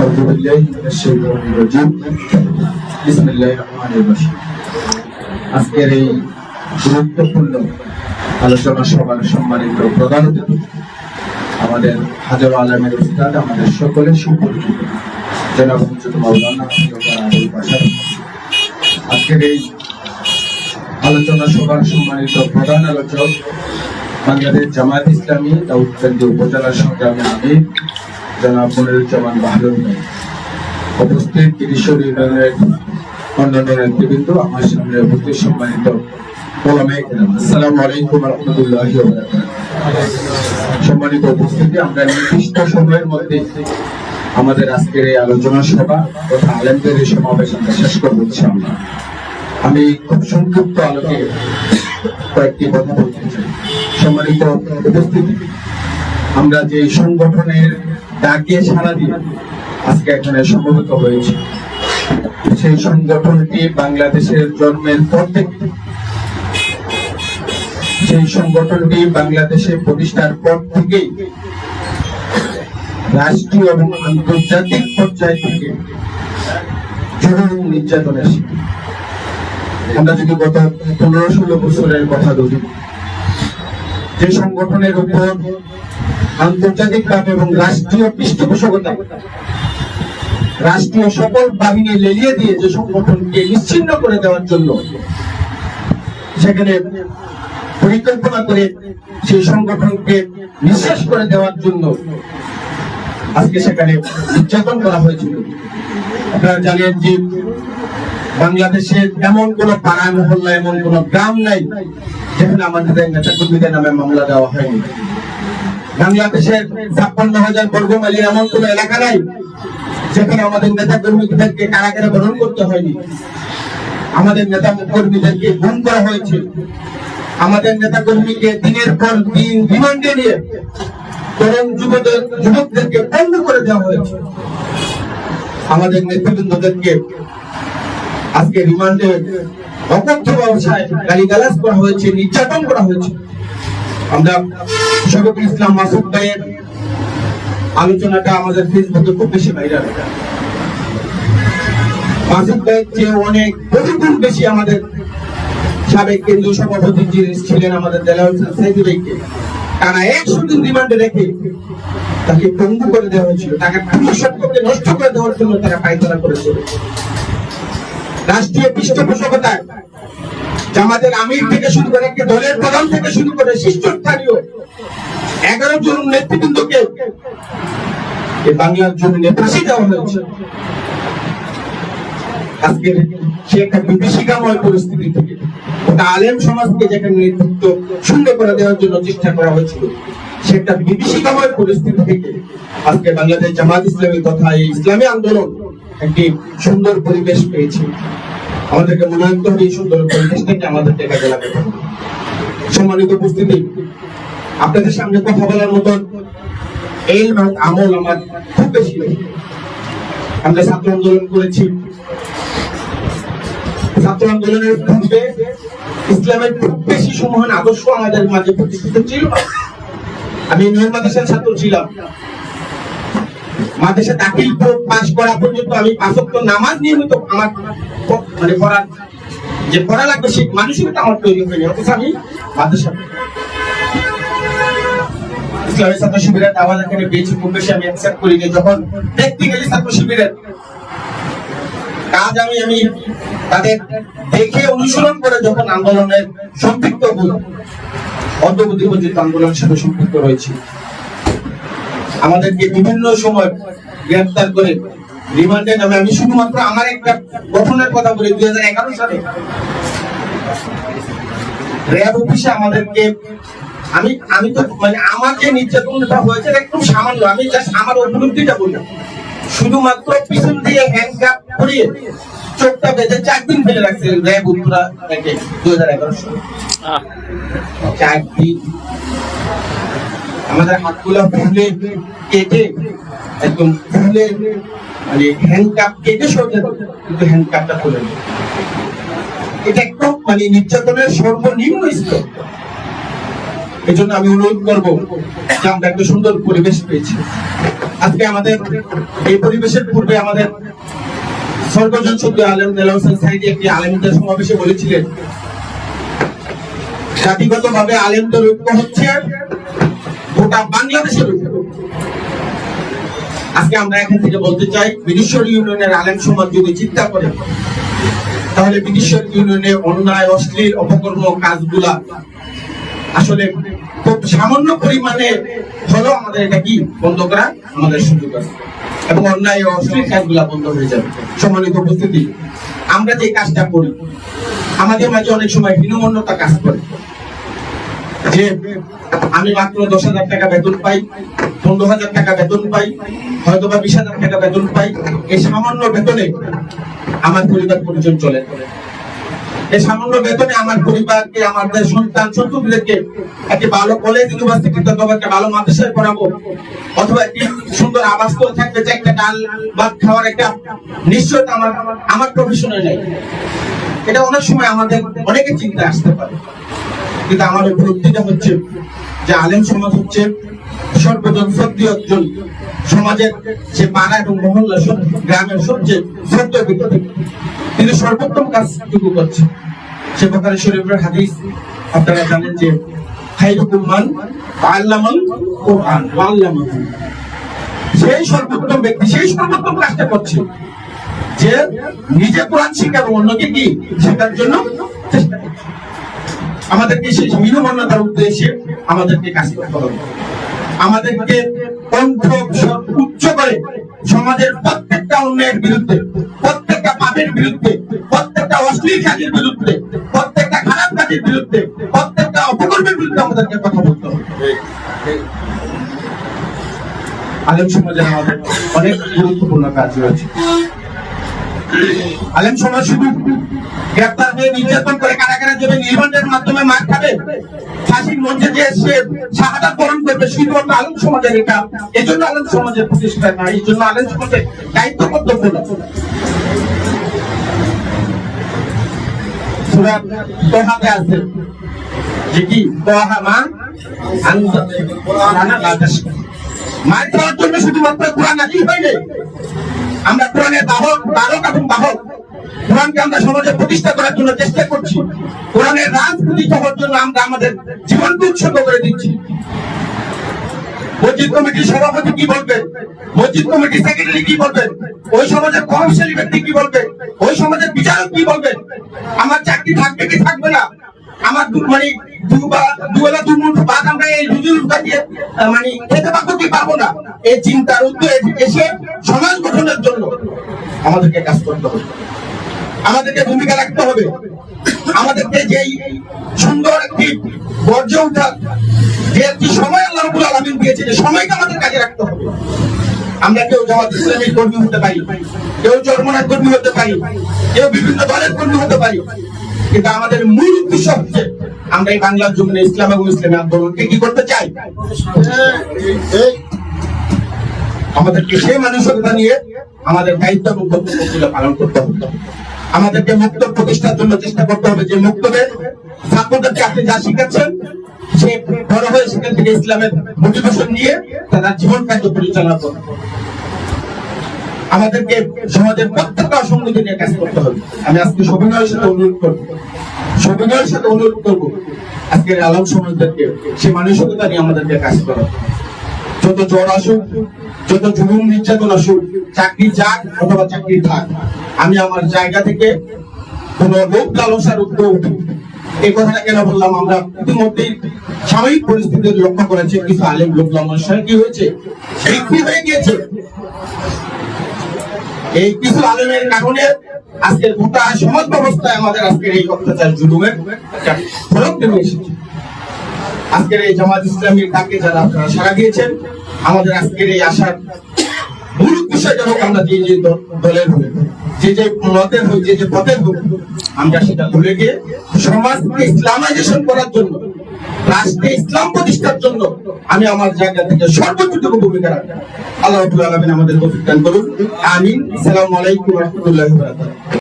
أعوذ بالله من الشيطان الرجيم بسم الله الرحمن الرحيم আজকের এই গুরুত্বপূর্ণ আলোচনা সভার সম্মানিত প্রধান অতিথি আমাদের হাজার আলমের উস্তাদ, আমাদের সকলের সুপরিচিত জনাব হুজুর মাওলানা আবুল বাশার। আজকের এই আলোচনা সভার সম্মানিত প্রধান আলোচক বাংলাদেশ জামায়াত ইসলামী দাউদকান্দি উপজেলা সংগ্রামী আমির জনাব মনিরুজ্জামান বাহরুল ভাই, উপস্থিত কিশোর ইউনিয়নের অন্যান্য নেতৃবৃন্দ, আমার সামনে উপস্থিত সম্মানিত ওলামায়ে কেরাম, আসসালামু আলাইকুম ওয়া রাহমাতুল্লাহি ওয়া বারাকাতুহু। সম্মানিত উপস্থিতি, আমরা নির্দিষ্ট সময়ের মধ্যে আমাদের আজকের এই আলোচনা সভা তথা আলেমদের এই সমাবেশ আমরা শেষ করবো ইনশাআল্লাহ। আমি খুব সংক্ষিপ্ত আলোকে কয়েকটি কথা বলতে চাই। সম্মানিত উপস্থিতি, আমরা যে সংগঠনের ডাকে সাড়া দিয়ে আজকে এখানে সমবেত হয়েছি, সেই সংগঠনটি বাংলাদেশের জন্মের পর থেকে, সেই সংগঠনটি বাংলাদেশে প্রতিষ্ঠার পর থেকেই রাষ্ট্রীয় এবং আন্তর্জাতিক পর্যায় থেকে জুলুম নির্যাতনের শিকার। আমরা যদি গত 15-16 বছরের কথা ধরি, যে সংগঠনের উপর আন্তর্জাতিকভাবে এবং রাষ্ট্রীয় পৃষ্ঠপোষকতা রাষ্ট্রীয় সকল বাহিনী লেলিয়ে দিয়ে যে সংগঠনকে নিশ্চিহ্ন করে দেওয়ার জন্য সেখানে পরিকল্পনা করে সেই সংগঠনকে নিঃশেষ করে দেওয়ার জন্য আজকে সেখানে নির্যাতন করা হয়েছিল। আপনারা জানেন যে বাংলাদেশের এমন কোন পাড়া মহল্লা, এমন কোন গ্রাম নাই যেখানে আমাদের নেতা কর্মীদের নামে মামলা দেওয়া হয়নি। বাংলাদেশের 56,000 বর্গ মাইলের এমন কোন এলাকা নাই যেখানে আমাদের নেতা কর্মীদেরকে কারাগারে বরণ করতে হয়নি। আমাদের নেতা কর্মীদেরকে গুম করা হয়েছে, আমাদের নেতা কর্মীকে দিনের পর দিন রিমান্ডে নিয়ে তরুণ যুবকদেরকে বন্ধ করে দেওয়া হয়েছে। আমাদের নেতৃবৃন্দদেরকে আজকে রিমান্ডে অকথ্য ভাষায় গালিগালাজ করা হয়েছে, নির্যাতন করা হয়েছে। আমরা শফিকুল ইসলাম মাসুদ ভাইয়ের আলোচনাটা আমাদের ফেসবুকে খুব বেশি ভাইরাল। মাসুদ ভাইয়ের চেয়ে অনেক বহুগুণ বেশি আমাদের সাবেক কেন্দ্রীয় সভাপতি যিনি ছিলেন আমাদের দেলাওয়ার হোসেন সাইদি ভাইকে টানা 100 দিন রিমান্ডে রেখে তাকে পঙ্গু করে দেওয়া হয়েছিল। তাকে পুরুষত্বকে নষ্ট করে দেওয়ার জন্য তারা পায়তারা করেছিল। রাষ্ট্রীয় পৃষ্ঠপোষকতায় জামাতের আমির থেকে শুরু করে দলের প্রধান থেকে শুরু করে শীর্ষস্থানীয় 11 জন নেতৃবৃন্দকে বাংলার জমিনে ফাঁসি দেওয়া হয়েছে। আজকের সে একটা বিভীষিকাময় পরিস্থিতি থেকে ওটা আলেম সমাজকে যেখানে নেতৃত্ব শূন্য করে দেওয়ার জন্য চেষ্টা করা হয়েছিল, সে একটা বিভীষিকাময় পরিস্থিতি থেকে আজকে বাংলাদেশ জামাত ইসলামী তথা এই ইসলামী আন্দোলন একটি সুন্দর পরিবেশ পেয়েছে। আমাদেরকে মনে রাখতে হবে এই সুন্দর পরিবেশটাকে আমাদের কাজে লাগাতে হবে। সম্মানিত উপস্থিতি, আপনাদের সামনে কথা বলার মতন ইলম এবং আমল আমার খুব বেশি নেই। আমরা ছাত্র আন্দোলন করেছি, ছাত্র আন্দোলনের পূর্বে ইসলামের খুব বেশি সমহান আদর্শ আমাদের মাঝে প্রতিষ্ঠিত ছিল। আমি নূর মাদ্রাসার ছাত্র ছিলাম। মাদ্রাসা দাখিল পাস করা পর্যন্ত আমি 5 ওয়াক্ত নামাজ নিয়মিত আমার মানে পড়ার যে পড়া লাগবে সেই মানসিকতা আমার তৈরি হয়নি। অথচ আমি মাদ্রাসা ইসলামী ছাত্র শিবিরের দাওয়াত এখানে পেয়েছি, খুব বেশি আমি অ্যাকসেপ্ট করিনি। যখন প্র্যাকটিক্যালি ছাত্র শিবিরের কাজ আমি তাদের দেখে অনুসরণ করে যখন আন্দোলনের সম্পৃক্ত হই, অদ্যবধি পর্যন্ত আন্দোলনের সাথে সম্পৃক্ত রয়েছি। আমাদেরকে বিভিন্ন সময় গ্রেফতার করে রিমান্ডে নামে। আমি শুধুমাত্র আমার একটা গঠনের কথা বলি, 2011 সালে র্যাব অফিসে আমাদেরকে আমি তো মানে আমার যে নির্যাতনটা হয়েছে একটু সামান্য, আমি জাস্ট আমার উপলব্ধিটা বললাম। শুধুমাত্র পিছন দিয়ে হ্যান্ডকাপ করিয়ে চোখটা বেঁধে 4 দিন ফেলে রাখছে র্যাব উত্তরা 2011 সালে। 4 দিন আমাদের হাতগুলো ফুলে কেটে একদম ফুলে মানে হ্যান্ডকাপ কেটে সরিয়ে দিল, কিন্তু হ্যান্ডকাপটা খুলে দিল। এটা একদম মানে নির্যাতনের সর্বনিম্ন স্তর। এই জন্য আমি অনুরোধ করবো যে আমরা একটা সুন্দর পরিবেশ পেয়েছি। আজকে আমাদের এই পরিবেশের পূর্বে আমাদের সর্বজন সদ্য আলেম দেলাওয়ার হোসেন সাইদি একটি আলেমদের সমাবেশে বলেছিলেন, জাতিগতভাবে আলেমদের ঐক্য হচ্ছে গোটা বাংলাদেশের ঐক্য। আজকে আমরা এখান থেকে বলতে চাই, বিদেশ্বর ইউনিয়নের আলেম সমাজ যদি চিন্তা করে, তাহলে বিদেশ্বর ইউনিয়নে অন্যায়, অশ্লীল, অপকর্ম কাজগুলা আসলে খুব সামান্য পরিমাণে হলেও আমাদের এটা কি বন্ধ করা আমাদের সুযোগ আছে, এবং অন্যায় ও অশ্লীল কাজগুলা বন্ধ হয়ে যাবে। সম্মানিত উপস্থিতি, আমরা যে কাজটা করি, আমাদের মাঝে অনেক সময় হীনমন্যতা কাজ করে, যে আমি মাত্র 10,000 টাকা বেতন পাই, 15,000 টাকা বেতন পাই, হয়তো বা 20,000 টাকা বেতন পাই, এই সামান্য বেতনে আমার পরিবার পরিজন চলে। এই সামান্য বেতনে আমার পরিবারকে, আমাদের সন্তান সন্ততিদেরকে একটি ভালো কলেজ, ইউনিভার্সিটিতে অথবা একটা ভালো মাদ্রাসায় পড়াবো, অথবা একটি সুন্দর আবাসস্থল থাকবে, যে একটা ডাল ভাত খাওয়ার একটা নিশ্চয়তা আমার প্রফেশনে নেই। এটা অনেক সময় আমাদের অনেকে চিন্তা আসতে পারে, কিন্তু আমার উপলব্ধিটা হচ্ছে যে আলেম সমাজ হচ্ছে সর্বজন শ্রদ্ধেয় একজন সমাজের, যে পাড়া এবং মহল্লা গ্রামের সবচেয়ে শ্রদ্ধেয় ব্যক্তি, তিনি সর্বোত্তম কাজটুকু করছে। সে বুখারী শরীফের হাদিস আপনারা জানেন যে খায়রুকুম মান তাআল্লামাল কুরআন ওয়া আল্লামাহু, সেই সর্বোত্তম ব্যক্তি সেই সর্বোত্তম কাজটা করছে, যে নিজে কোরআন শিখা এবং অন্যকে কি শেখার জন্য চেষ্টা করছে। আমাদেরকে সেই হীনমন্যতার উদ্দেশ্যে আমাদেরকে কাজ করতে হবে। আমাদেরকে কণ্ঠ উচ্চ করে সমাজের প্রত্যেকটা অন্যায়ের বিরুদ্ধে, প্রত্যেকটা পাপের বিরুদ্ধে, প্রত্যেকটা অশ্লীল কাজের বিরুদ্ধে, প্রত্যেকটা খারাপ কাজের বিরুদ্ধে, প্রত্যেকটা অপকর্মের বিরুদ্ধে আমাদেরকে কথা বলতে হবে। আলেম সমাজের আমাদের অনেক গুরুত্বপূর্ণ কাজ রয়েছে। আলেম সমাজ শুধু গ্রেফতার হয়ে নির্যাতন করে কারাগারে যাবে, নির্মাণের মাধ্যমে মার খাবে, ফাঁসির মঞ্চে যে সে শাহাদাত বরণ করবে, শুধুমাত্র আলেম সমাজের এটা। এই জন্য আলেম সমাজের প্রতিষ্ঠা নয়, এই জন্য আলেম সমাজের দায়িত্ব কর্তব্য না। সূরা তোহাতে আছে যে কি তোহা মা মার খাওয়ার জন্য শুধুমাত্র কোরআন নাযিল হয়নি। আমরা কোরআনের বাহক এবং বাহক, কোরআনকে আমরা সমাজে প্রতিষ্ঠা করার জন্য চেষ্টা করছি। কোরআনের রাজ প্রতিষ্ঠা হওয়ার জন্য আমরা আমাদের জীবনকে উৎসর্গ করে দিচ্ছি। মসজিদ কমিটির সভাপতি কি বলবেন, মসজিদ কমিটির সেক্রেটারি কি বলবেন, ওই সমাজের প্রভাবশালী ব্যক্তি কি বলবেন, ওই সমাজের বিচারক কি বলবেন, আমার চাকরি থাকবে কি থাকবে না, আমার মানে দুবেলা দুমুঠো ভাত আমরা এই রুজি রোজগার দিয়ে মানে খেতে পারবো কি পারবো না, এই চিন্তার উদ্যোগে এসে সমাজ গঠনের জন্য আমাদেরকে কাজ করতে হবে, আমাদেরকে ভূমিকা রাখতে হবে। আমাদেরকে যেই সুন্দর একটি গর্জে ওঠা যে একটি সময় আল্লাহ রাব্বুল আলামিন দিয়েছে, যে সময়কে আমাদের কাজে রাখতে হবে। আমরা কেউ জামাত ইসলামীর কর্মী হতে পারি, কেউ চরমনার কর্মী হতে পারি, কেউ বিভিন্ন দলের কর্মী হতে পারি, কিন্তু আমাদের মূল উদ্দেশ্য হচ্ছে আমরা এই বাংলার জমিনে ইসলাম এবং ইসলামী আন্দোলনকে কি করতে চাই। আমাদেরকে সেই মানসিকতা নিয়ে আমাদের দায়িত্ব এবং কর্তব্যগুলো পালন করতে হবে। আমাদেরকে মুক্ত প্রতিষ্ঠার জন্য চেষ্টা করতে হবে, যে মুক্তদের ছাত্রদেরকে আপনি যা শিখাচ্ছেন, সে বড় হয়ে সেখান থেকে ইসলামের মোটিভেশন নিয়ে তারা জীবন কার্য পরিচালনা করবে। আমাদেরকে সমাজের প্রত্যেকটা অসংগতি নিয়ে কাজ করতে হবে। আমি আজকে সবিনয়ের সাথে অনুরোধ করবো আজকের আলেম সমাজদেরকে সেই মানসিকতা নিয়ে আমাদেরকে কাজ করা। যত জ্বর আসুক, যত জুলুম নির্যাতন আসুক, চাকরি যাক অথবা চাকরি থাক, আমি আমার জায়গা থেকে কোন লোক লালসার উঠে উঠি। এই কথাটা কেন বললাম, আমরা ইতিমধ্যেই সাময়িক পরিস্থিতির লক্ষ্য করেছি, কিছু আলেম লোক লালসার কি হয়েছে, বিক্রি হয়ে গিয়েছে। এই কিছু আলেমের কারণে আজকের গোটা সমাজ ব্যবস্থায় আমাদের আজকের এই অত্যাচার জুলুমের একটা ফলক নেমে এসেছে। আজকের এই জামাত ইসলামীর ডাকে যারা আপনারা সাড়া দিয়েছেন, আমাদের আজকের এই আশার মূল উদ্দেশ্য যেন আমরা যে যে দলের হই, যে যে মতের হই, যে যে পথের হই, আমরা সেটা ভুলে গিয়ে সমাজকে ইসলামাইজেশন করার জন্য, রাষ্ট্রে ইসলাম প্রতিষ্ঠার জন্য আমি আমার জায়গা থেকে সর্বোচ্চটুকু ভূমিকা রাখবো। আল্লাহ রাব্বুল আলামিন আমাদের তৌফিক দান করুন, আমিন। আসসালামু আলাইকুম ওয়া রাহমাতুল্লাহি ওয়া বারাকাতুহু।